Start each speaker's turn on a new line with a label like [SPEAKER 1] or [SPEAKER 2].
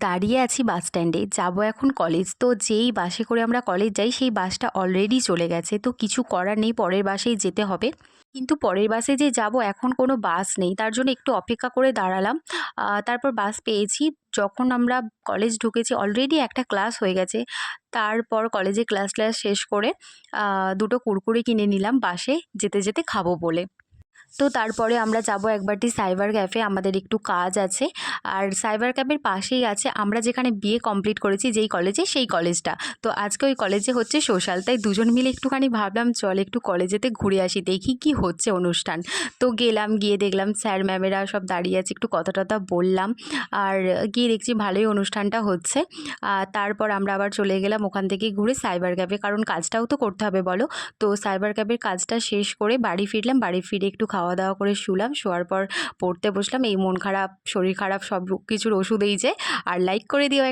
[SPEAKER 1] দাঁড়িয়ে আছি বাস স্ট্যান্ডে, যাবো এখন কলেজ। তো যেই বাসে করে আমরা কলেজ যাই সেই বাসটা অলরেডি চলে গেছে। তো কিছু করার নেই, পরের বাসেই যেতে হবে। কিন্তু পরের বাসে যে যাবো এখন কোনো বাস নেই। তার জন্য একটু অপেক্ষা করে দাঁড়ালাম। তারপর বাস পেয়েছি। যখন আমরা কলেজ ঢুকেছি অলরেডি একটা ক্লাস হয়ে গেছে। তারপর কলেজে ক্লাস শেষ করে দুটো কুরকুরে কিনে নিলাম বাসে যেতে, যেতে খাবো বলে। তো তারপরে আমরা যাবো একবারটি সাইবার ক্যাফে, আমাদের একটু কাজ আছে। আর সাইবার ক্যাফের পাশেই আছে আমরা যেখানে বিএ কমপ্লিট করেছি যেই কলেজে, সেই কলেজটা। তো আজকে ওই কলেজে হচ্ছে সোশ্যাল, তাই দুজন মিলে একটুখানি ভাবলাম চল একটু কলেজেতে ঘুরে আসি, দেখি কি হচ্ছে অনুষ্ঠান। তো গেলাম, গিয়ে দেখলাম স্যার ম্যামেরা সব দাঁড়িয়ে আছে, একটু কথা টথা বললাম। আর গিয়ে দেখছি ভালোই অনুষ্ঠানটা হচ্ছে। তারপর আমরা আবার চলে গেলাম ওখান থেকে ঘুরে সাইবার ক্যাফে, কারণ কাজটাও তো করতে হবে বলো। তো সাইবার ক্যাফের কাজটা শেষ করে বাড়ি ফিরলাম, বাড়ি ফিরে একটু খাওয়া দাওয়া করে শুলাম, শোয়ার পর পড়তে বসলাম। এই মন খারাপ শরীর খারাপ সব কিছুর ওষুধ এই যে। আর লাইক করে দিও।